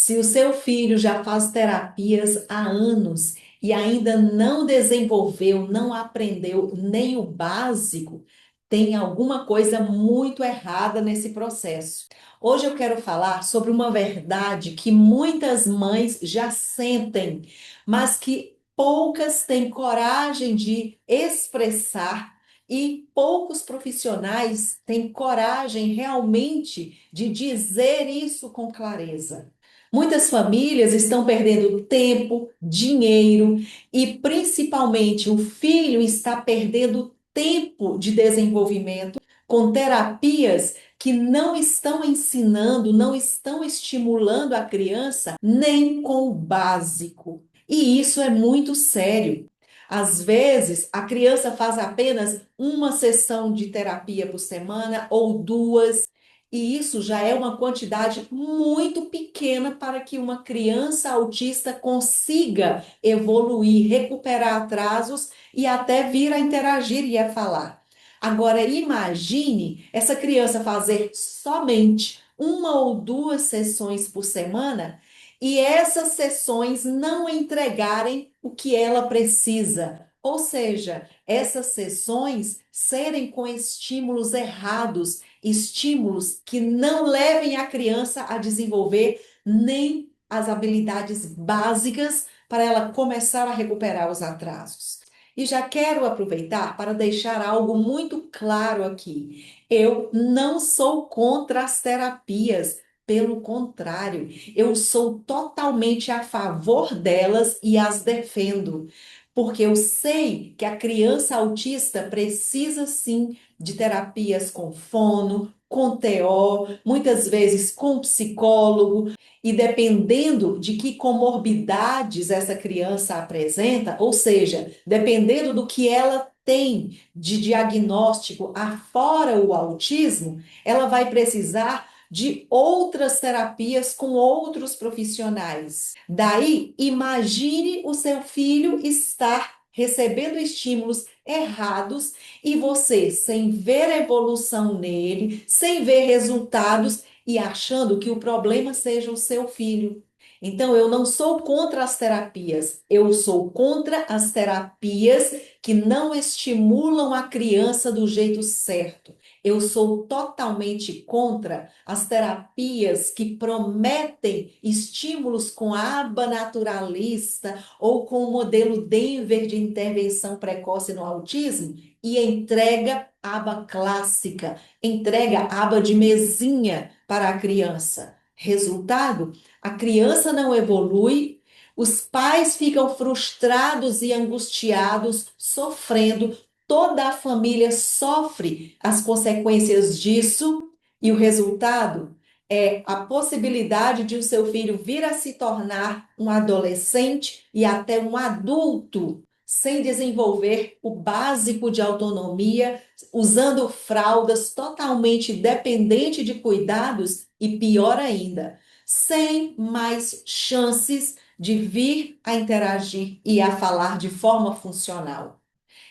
Se o seu filho já faz terapias há anos e ainda não desenvolveu, não aprendeu nem o básico, tem alguma coisa muito errada nesse processo. Hoje eu quero falar sobre uma verdade que muitas mães já sentem, mas que poucas têm coragem de expressar e poucos profissionais têm coragem realmente de dizer isso com clareza. Muitas famílias estão perdendo tempo, dinheiro e, principalmente, o filho está perdendo tempo de desenvolvimento com terapias que não estão ensinando, não estão estimulando a criança nem com o básico. E isso é muito sério. Às vezes, a criança faz apenas uma sessão de terapia por semana ou duas, e isso já é uma quantidade muito pequena para que uma criança autista consiga evoluir, recuperar atrasos e até vir a interagir e a falar. Agora, imagine essa criança fazer somente uma ou duas sessões por semana e essas sessões não entregarem o que ela precisa. Ou seja, essas sessões serem com estímulos errados, estímulos que não levem a criança a desenvolver nem as habilidades básicas para ela começar a recuperar os atrasos. E já quero aproveitar para deixar algo muito claro aqui. Eu não sou contra as terapias, pelo contrário, eu sou totalmente a favor delas e as defendo, porque eu sei que a criança autista precisa sim de terapias com fono, com TO, muitas vezes com psicólogo, e dependendo de que comorbidades essa criança apresenta, ou seja, dependendo do que ela tem de diagnóstico afora o autismo, ela vai precisar de outras terapias com outros profissionais. Daí, imagine o seu filho estar recebendo estímulos errados e você, sem ver evolução nele, sem ver resultados e achando que o problema seja o seu filho. Então, eu não sou contra as terapias, eu sou contra as terapias que não estimulam a criança do jeito certo. Eu sou totalmente contra as terapias que prometem estímulos com aba naturalista ou com o modelo Denver de intervenção precoce no autismo e entrega aba clássica, entrega aba de mesinha para a criança. Resultado, a criança não evolui, os pais ficam frustrados e angustiados, sofrendo, toda a família sofre as consequências disso, e o resultado é a possibilidade de o seu filho vir a se tornar um adolescente e até um adulto sem desenvolver o básico de autonomia, usando fraldas totalmente dependente de cuidados e pior ainda, sem mais chances de vir a interagir e a falar de forma funcional.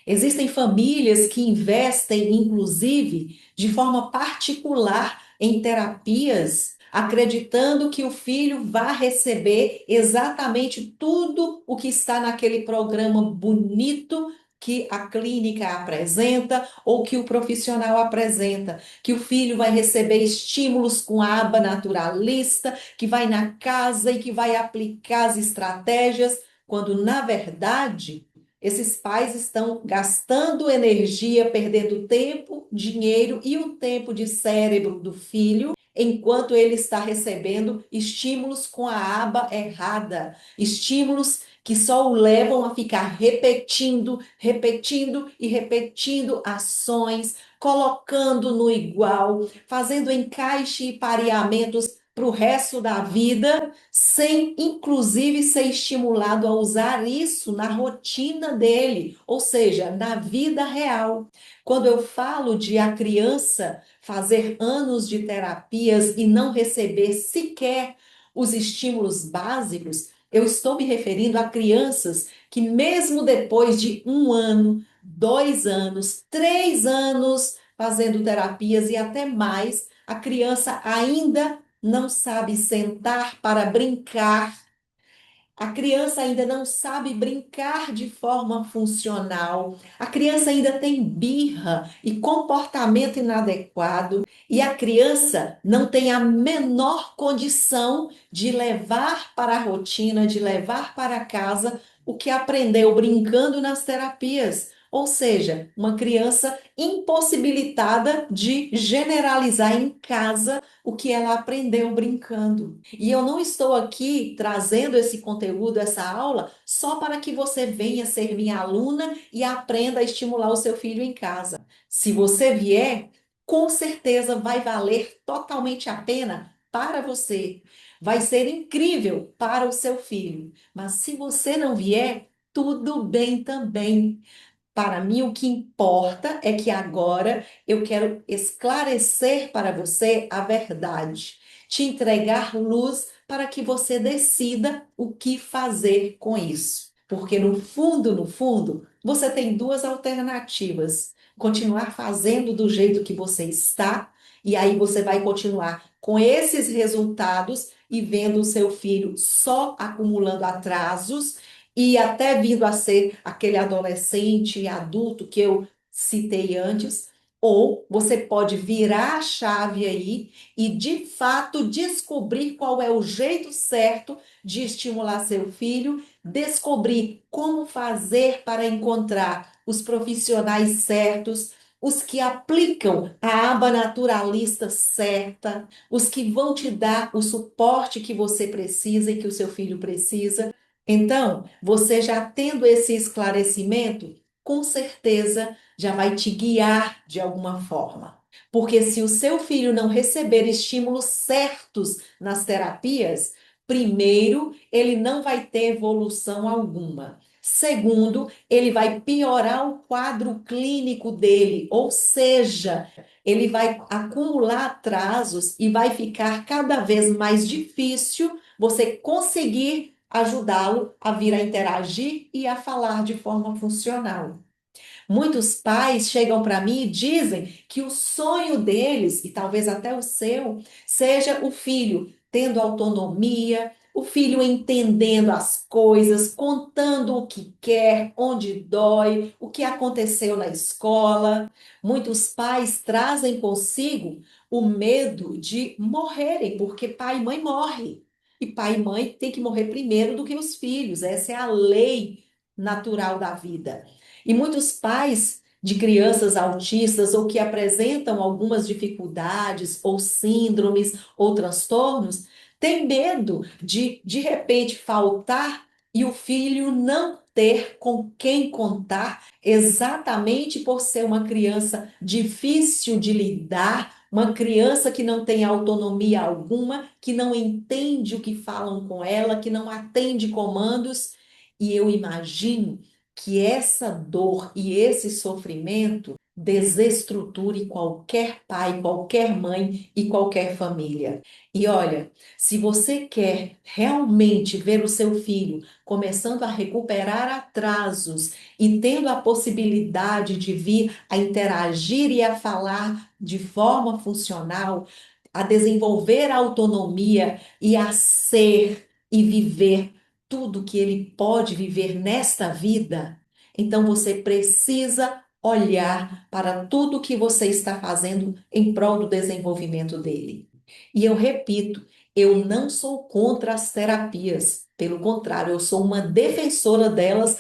Existem famílias que investem, inclusive, de forma particular em terapias, acreditando que o filho vai receber exatamente tudo o que está naquele programa bonito que a clínica apresenta ou que o profissional apresenta, que o filho vai receber estímulos com a aba naturalista, que vai na casa e que vai aplicar as estratégias, quando na verdade esses pais estão gastando energia, perdendo tempo, dinheiro e o tempo de cérebro do filho, enquanto ele está recebendo estímulos com a aba errada, estímulos que só o levam a ficar repetindo, repetindo e repetindo ações, colocando no igual, fazendo encaixe e pareamentos para o resto da vida, sem inclusive ser estimulado a usar isso na rotina dele, ou seja, na vida real. Quando eu falo de a criança fazer anos de terapias e não receber sequer os estímulos básicos, eu estou me referindo a crianças que, mesmo depois de um ano, 2 anos, 3 anos fazendo terapias e até mais, a criança ainda não sabe sentar para brincar, a criança ainda não sabe brincar de forma funcional. A criança ainda tem birra e comportamento inadequado. E a criança não tem a menor condição de levar para a rotina, de levar para casa o que aprendeu brincando nas terapias. Ou seja, uma criança impossibilitada de generalizar em casa o que ela aprendeu brincando. E eu não estou aqui trazendo esse conteúdo, essa aula, só para que você venha ser minha aluna e aprenda a estimular o seu filho em casa. Se você vier, com certeza vai valer totalmente a pena para você. Vai ser incrível para o seu filho. Mas se você não vier, tudo bem também. Para mim, o que importa é que agora eu quero esclarecer para você a verdade, te entregar luz para que você decida o que fazer com isso. Porque no fundo, você tem duas alternativas: continuar fazendo do jeito que você está, e aí você vai continuar com esses resultados e vendo o seu filho só acumulando atrasos e até vindo a ser aquele adolescente e adulto que eu citei antes, ou você pode virar a chave aí e de fato descobrir qual é o jeito certo de estimular seu filho, descobrir como fazer para encontrar os profissionais certos, os que aplicam a aba naturalista certa, os que vão te dar o suporte que você precisa e que o seu filho precisa. Então, você já tendo esse esclarecimento, com certeza já vai te guiar de alguma forma. Porque se o seu filho não receber estímulos certos nas terapias, primeiro, ele não vai ter evolução alguma. Segundo, ele vai piorar o quadro clínico dele, ou seja, ele vai acumular atrasos e vai ficar cada vez mais difícil você conseguir ajudá-lo a vir a interagir e a falar de forma funcional. Muitos pais chegam para mim e dizem que o sonho deles, e talvez até o seu, seja o filho tendo autonomia, o filho entendendo as coisas, contando o que quer, onde dói, o que aconteceu na escola. Muitos pais trazem consigo o medo de morrerem, porque pai e mãe morrem. E pai e mãe têm que morrer primeiro do que os filhos. Essa é a lei natural da vida. E muitos pais de crianças autistas ou que apresentam algumas dificuldades ou síndromes ou transtornos têm medo de repente faltar e o filho não ter com quem contar, exatamente por ser uma criança difícil de lidar, uma criança que não tem autonomia alguma, que não entende o que falam com ela, que não atende comandos. E eu imagino que essa dor e esse sofrimento desestruture qualquer pai, qualquer mãe e qualquer família. E olha, se você quer realmente ver o seu filho começando a recuperar atrasos e tendo a possibilidade de vir a interagir e a falar de forma funcional, a desenvolver autonomia e a ser e viver tudo que ele pode viver nesta vida, então você precisa olhar para tudo que você está fazendo em prol do desenvolvimento dele. E eu repito, eu não sou contra as terapias, pelo contrário, eu sou uma defensora delas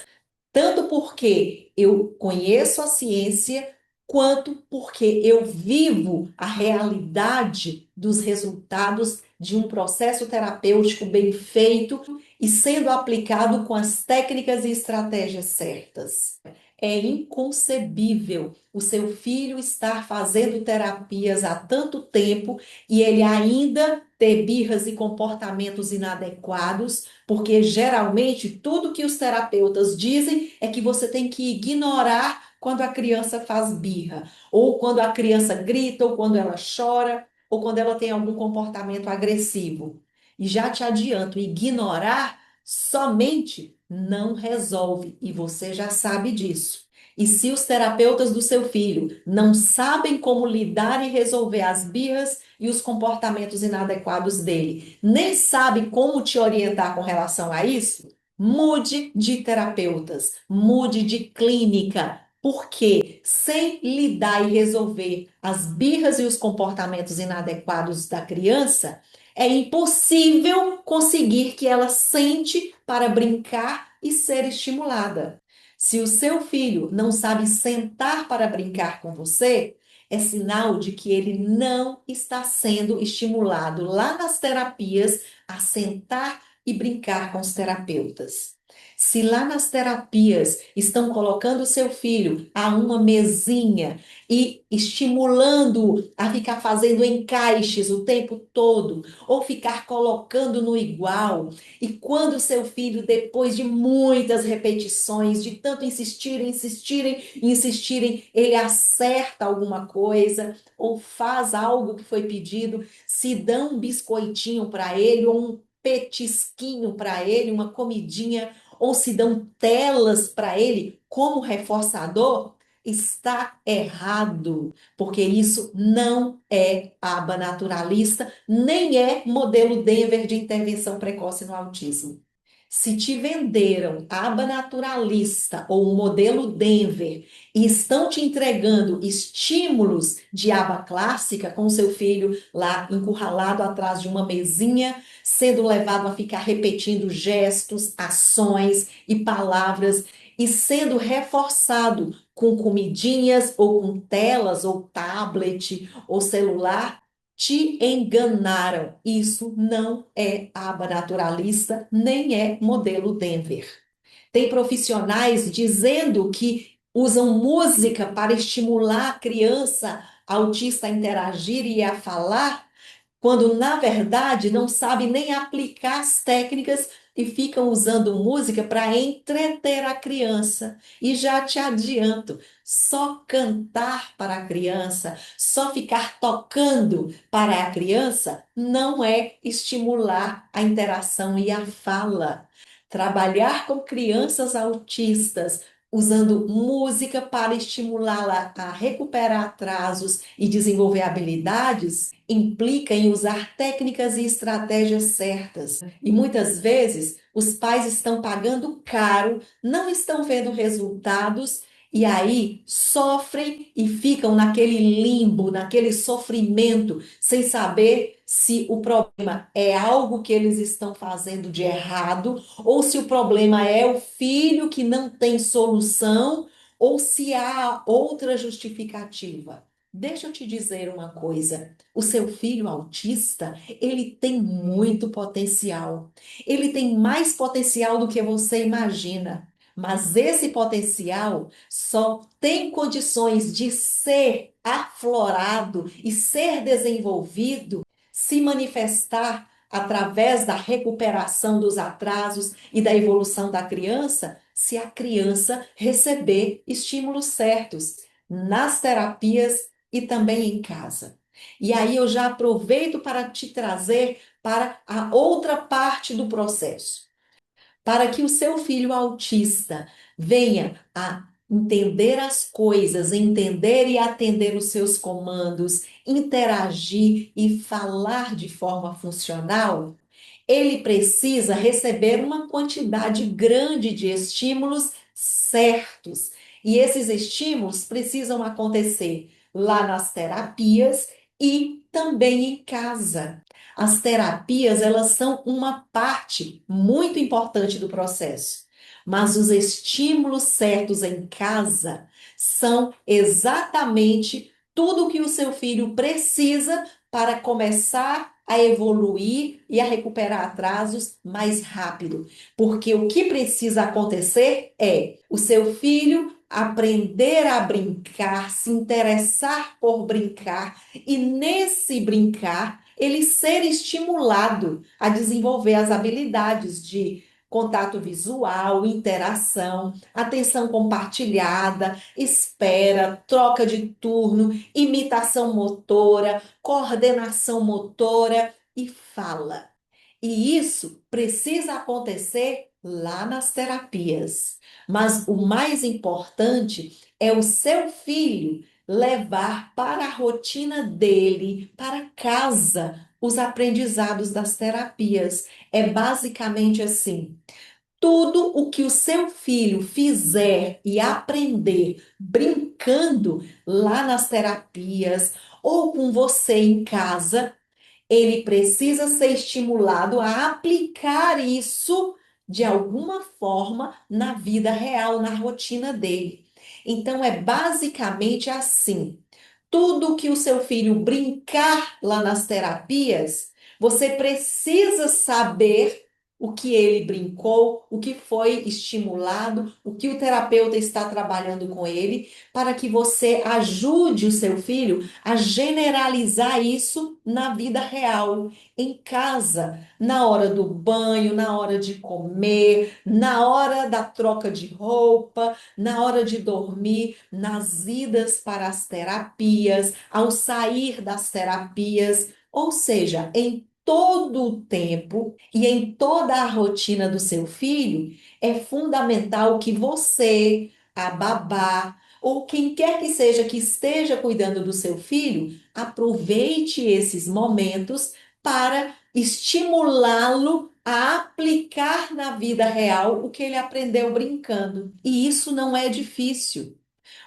tanto porque eu conheço a ciência, quanto porque eu vivo a realidade dos resultados de um processo terapêutico bem feito e sendo aplicado com as técnicas e estratégias certas. É inconcebível o seu filho estar fazendo terapias há tanto tempo e ele ainda ter birras e comportamentos inadequados, porque geralmente tudo que os terapeutas dizem é que você tem que ignorar quando a criança faz birra, ou quando a criança grita, ou quando ela chora, ou quando ela tem algum comportamento agressivo. E já te adianto, ignorar somente não resolve, e você já sabe disso. E se os terapeutas do seu filho não sabem como lidar e resolver as birras e os comportamentos inadequados dele, nem sabe como te orientar com relação a isso, mude de terapeutas, mude de clínica, porque sem lidar e resolver as birras e os comportamentos inadequados da criança, é impossível conseguir que ela sente para brincar e ser estimulada. Se o seu filho não sabe sentar para brincar com você, é sinal de que ele não está sendo estimulado lá nas terapias a sentar e brincar com os terapeutas. Se lá nas terapias estão colocando o seu filho a uma mesinha e estimulando a ficar fazendo encaixes o tempo todo, ou ficar colocando no igual, e quando o seu filho, depois de muitas repetições, de tanto insistirem, insistirem, insistirem, ele acerta alguma coisa ou faz algo que foi pedido, se dá um biscoitinho para ele ou um petisquinho para ele, uma comidinha, ou se dão telas para ele como reforçador, está errado, porque isso não é aba naturalista, nem é modelo Denver de intervenção precoce no autismo. Se te venderam aba naturalista ou o modelo Denver e estão te entregando estímulos de aba clássica com seu filho lá encurralado atrás de uma mesinha, sendo levado a ficar repetindo gestos, ações e palavras e sendo reforçado com comidinhas ou com telas ou tablet ou celular, te enganaram. Isso não é aba naturalista, nem é modelo Denver. Tem profissionais dizendo que usam música para estimular a criança autista a interagir e a falar, quando na verdade não sabem nem aplicar as técnicas e ficam usando música para entreter a criança. E já te adianto, só cantar para a criança, só ficar tocando para a criança não é estimular a interação e a fala. Trabalhar com crianças autistas usando música para estimulá-la a recuperar atrasos e desenvolver habilidades, implica em usar técnicas e estratégias certas. E muitas vezes os pais estão pagando caro, não estão vendo resultados e aí sofrem e ficam naquele limbo, naquele sofrimento, sem saber se o problema é algo que eles estão fazendo de errado ou se o problema é o filho que não tem solução, ou se há outra justificativa. Deixa eu te dizer uma coisa. O seu filho autista, ele tem muito potencial. Ele tem mais potencial do que você imagina. Mas esse potencial só tem condições de ser aflorado e ser desenvolvido se manifestar através da recuperação dos atrasos e da evolução da criança, se a criança receber estímulos certos nas terapias e também em casa. E aí eu já aproveito para te trazer para a outra parte do processo, para que o seu filho autista venha a entender as coisas, entender e atender os seus comandos, interagir e falar de forma funcional, ele precisa receber uma quantidade grande de estímulos certos. E esses estímulos precisam acontecer lá nas terapias e também em casa. As terapias, elas são uma parte muito importante do processo, mas os estímulos certos em casa são exatamente tudo o que o seu filho precisa para começar a evoluir e a recuperar atrasos mais rápido. Porque o que precisa acontecer é o seu filho aprender a brincar, se interessar por brincar e nesse brincar ele ser estimulado a desenvolver as habilidades de contato visual, interação, atenção compartilhada, espera, troca de turno, imitação motora, coordenação motora e fala. E isso precisa acontecer lá nas terapias. Mas o mais importante é o seu filho levar para a rotina dele, para casa, os aprendizados das terapias. É basicamente assim. Tudo o que o seu filho fizer e aprender brincando lá nas terapias ou com você em casa, ele precisa ser estimulado a aplicar isso de alguma forma na vida real, na rotina dele. Então, é basicamente assim: tudo que o seu filho brincar lá nas terapias, você precisa saber o que ele brincou, o que foi estimulado, o que o terapeuta está trabalhando com ele, para que você ajude o seu filho a generalizar isso na vida real, em casa, na hora do banho, na hora de comer, na hora da troca de roupa, na hora de dormir, nas idas para as terapias, ao sair das terapias, ou seja, em todo o tempo e em toda a rotina do seu filho, é fundamental que você, a babá, ou quem quer que seja que esteja cuidando do seu filho, aproveite esses momentos para estimulá-lo a aplicar na vida real o que ele aprendeu brincando. E isso não é difícil.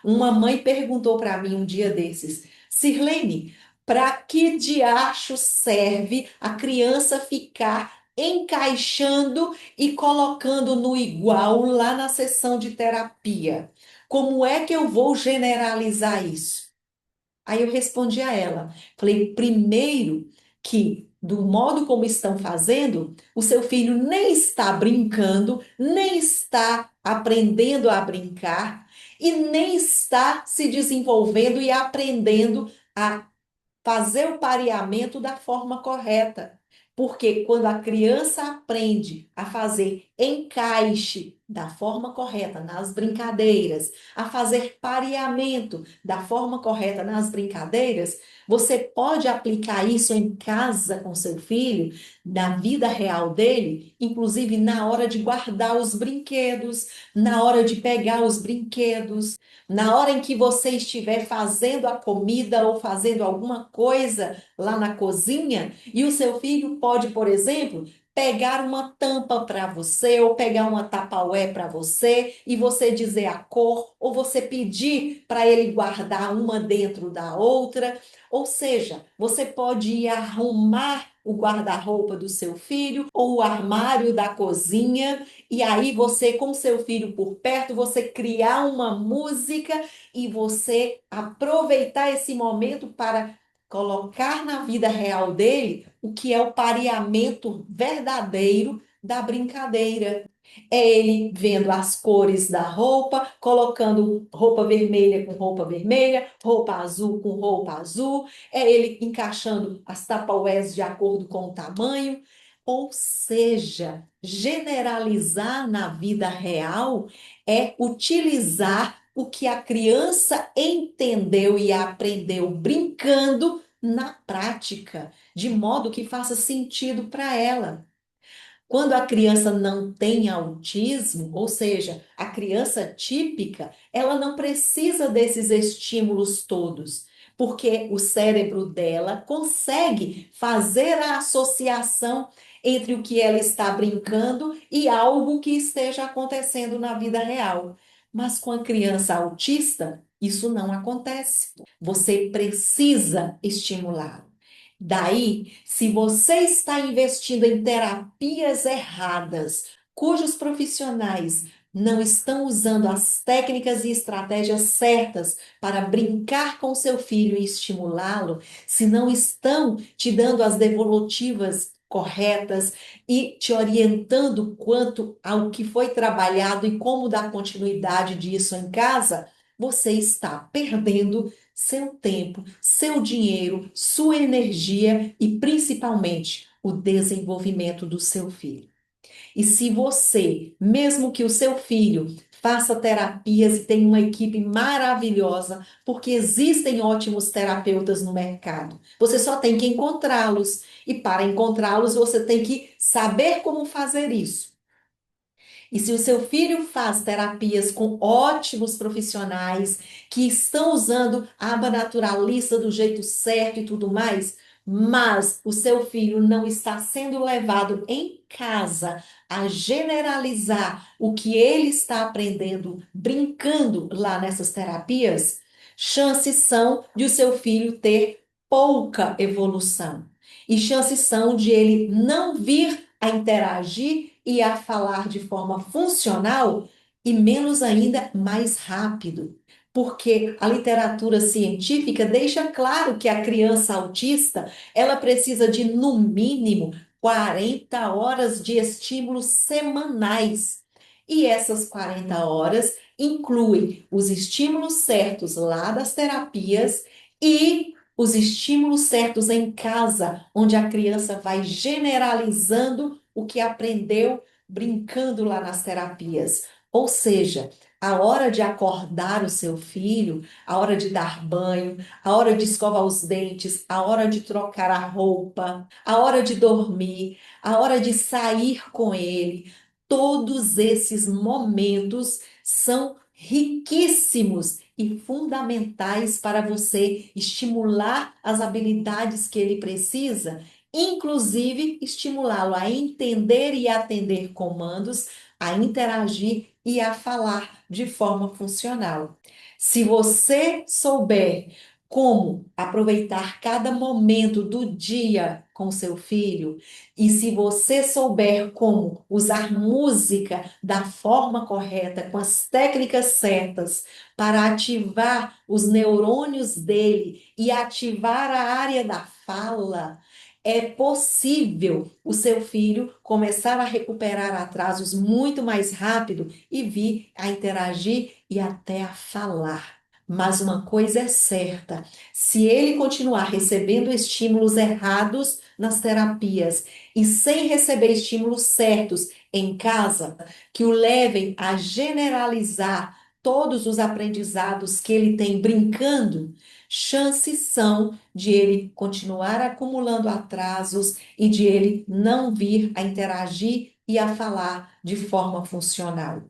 Uma mãe perguntou para mim um dia desses: Sirlene, para que diacho serve a criança ficar encaixando e colocando no igual lá na sessão de terapia? Como é que eu vou generalizar isso? Aí eu respondi a ela, falei, primeiro que do modo como estão fazendo, o seu filho nem está brincando, nem está aprendendo a brincar e nem está se desenvolvendo e aprendendo a fazer o pareamento da forma correta. Porque quando a criança aprende a fazer encaixe da forma correta nas brincadeiras, a fazer pareamento da forma correta nas brincadeiras, você pode aplicar isso em casa com seu filho, na vida real dele, inclusive na hora de guardar os brinquedos, na hora de pegar os brinquedos, na hora em que você estiver fazendo a comida ou fazendo alguma coisa lá na cozinha, e o seu filho pode, por exemplo, pegar uma tampa para você ou pegar uma tapaué para você e você dizer a cor ou você pedir para ele guardar uma dentro da outra. Ou seja, você pode ir arrumar o guarda-roupa do seu filho ou o armário da cozinha e aí você, com seu filho por perto, você criar uma música e você aproveitar esse momento para colocar na vida real dele o que é o pareamento verdadeiro da brincadeira. É ele vendo as cores da roupa, colocando roupa vermelha com roupa vermelha, roupa azul com roupa azul, é ele encaixando as tapaués de acordo com o tamanho. Ou seja, generalizar na vida real é utilizar o que a criança entendeu e aprendeu brincando na prática, de modo que faça sentido para ela. Quando a criança não tem autismo, ou seja, a criança típica, ela não precisa desses estímulos todos, porque o cérebro dela consegue fazer a associação entre o que ela está brincando e algo que esteja acontecendo na vida real. Mas com a criança autista, isso não acontece. Você precisa estimular. Daí, se você está investindo em terapias erradas, cujos profissionais não estão usando as técnicas e estratégias certas para brincar com seu filho e estimulá-lo, se não estão te dando as devolutivas corretas e te orientando quanto ao que foi trabalhado e como dar continuidade disso em casa, você está perdendo seu tempo, seu dinheiro, sua energia e principalmente o desenvolvimento do seu filho. E se você, mesmo que o seu filho faça terapias e tenha uma equipe maravilhosa, porque existem ótimos terapeutas no mercado, você só tem que encontrá-los. E para encontrá-los, você tem que saber como fazer isso. E se o seu filho faz terapias com ótimos profissionais que estão usando a aba naturalista do jeito certo e tudo mais, mas o seu filho não está sendo levado em casa a generalizar o que ele está aprendendo brincando lá nessas terapias, chances são de o seu filho ter pouca evolução. E chances são de ele não vir a interagir e a falar de forma funcional e menos ainda mais rápido. Porque a literatura científica deixa claro que a criança autista, ela precisa de no mínimo 40 horas de estímulos semanais. E essas 40 horas incluem os estímulos certos lá das terapias e os estímulos certos em casa, onde a criança vai generalizando o que aprendeu brincando lá nas terapias. Ou seja, a hora de acordar o seu filho, a hora de dar banho, a hora de escovar os dentes, a hora de trocar a roupa, a hora de dormir, a hora de sair com ele, todos esses momentos são riquíssimos e fundamentais para você estimular as habilidades que ele precisa, inclusive estimulá-lo a entender e atender comandos, a interagir e a falar de forma funcional. Se você souber como aproveitar cada momento do dia com seu filho, e se você souber como usar música da forma correta, com as técnicas certas, para ativar os neurônios dele e ativar a área da fala, é possível o seu filho começar a recuperar atrasos muito mais rápido e vir a interagir e até a falar. Mas uma coisa é certa: se ele continuar recebendo estímulos errados nas terapias e sem receber estímulos certos em casa, que o levem a generalizar todos os aprendizados que ele tem brincando, chances são de ele continuar acumulando atrasos e de ele não vir a interagir e a falar de forma funcional.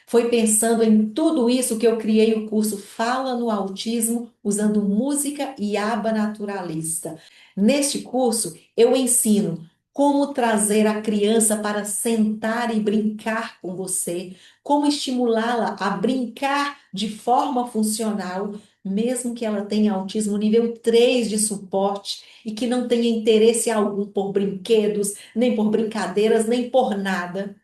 Foi pensando em tudo isso que eu criei o curso Fala no Autismo, usando música e aba naturalista. Neste curso, eu ensino como trazer a criança para sentar e brincar com você, como estimulá-la a brincar de forma funcional, mesmo que ela tenha autismo nível 3 de suporte e que não tenha interesse algum por brinquedos, nem por brincadeiras, nem por nada.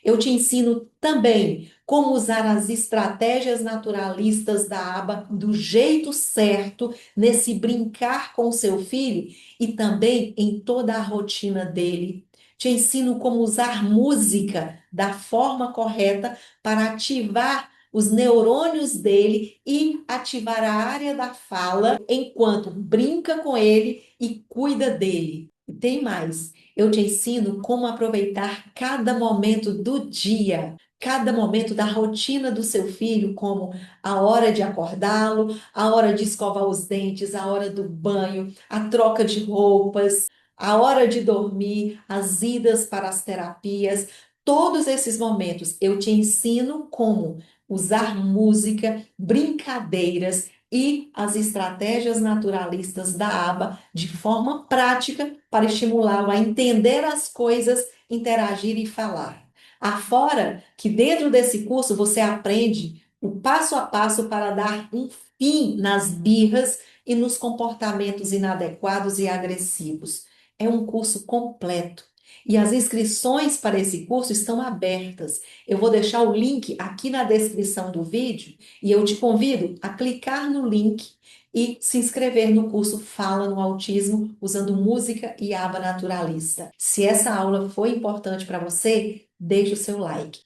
Eu te ensino também como usar as estratégias naturalistas da aba do jeito certo nesse brincar com seu filho e também em toda a rotina dele. Te ensino como usar música da forma correta para ativar os neurônios dele e ativar a área da fala enquanto brinca com ele e cuida dele. E tem mais. Eu te ensino como aproveitar cada momento do dia, cada momento da rotina do seu filho, como a hora de acordá-lo, a hora de escovar os dentes, a hora do banho, a troca de roupas, a hora de dormir, as idas para as terapias. Todos esses momentos eu te ensino como usar música, brincadeiras e as estratégias naturalistas da aba de forma prática para estimulá-lo a entender as coisas, interagir e falar. Afora que dentro desse curso você aprende o passo a passo para dar um fim nas birras e nos comportamentos inadequados e agressivos. É um curso completo. E as inscrições para esse curso estão abertas. Eu vou deixar o link aqui na descrição do vídeo e eu te convido a clicar no link e se inscrever no curso Fala no Autismo usando música e aba naturalista. Se essa aula foi importante para você, deixe o seu like.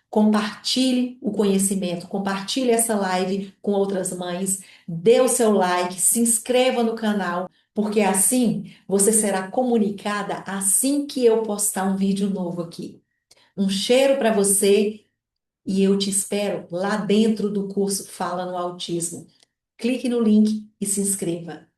Compartilhe o conhecimento, compartilhe essa live com outras mães, dê o seu like, se inscreva no canal, porque assim você será comunicada assim que eu postar um vídeo novo aqui. Um cheiro para você e eu te espero lá dentro do curso Fala no Autismo. Clique no link e se inscreva.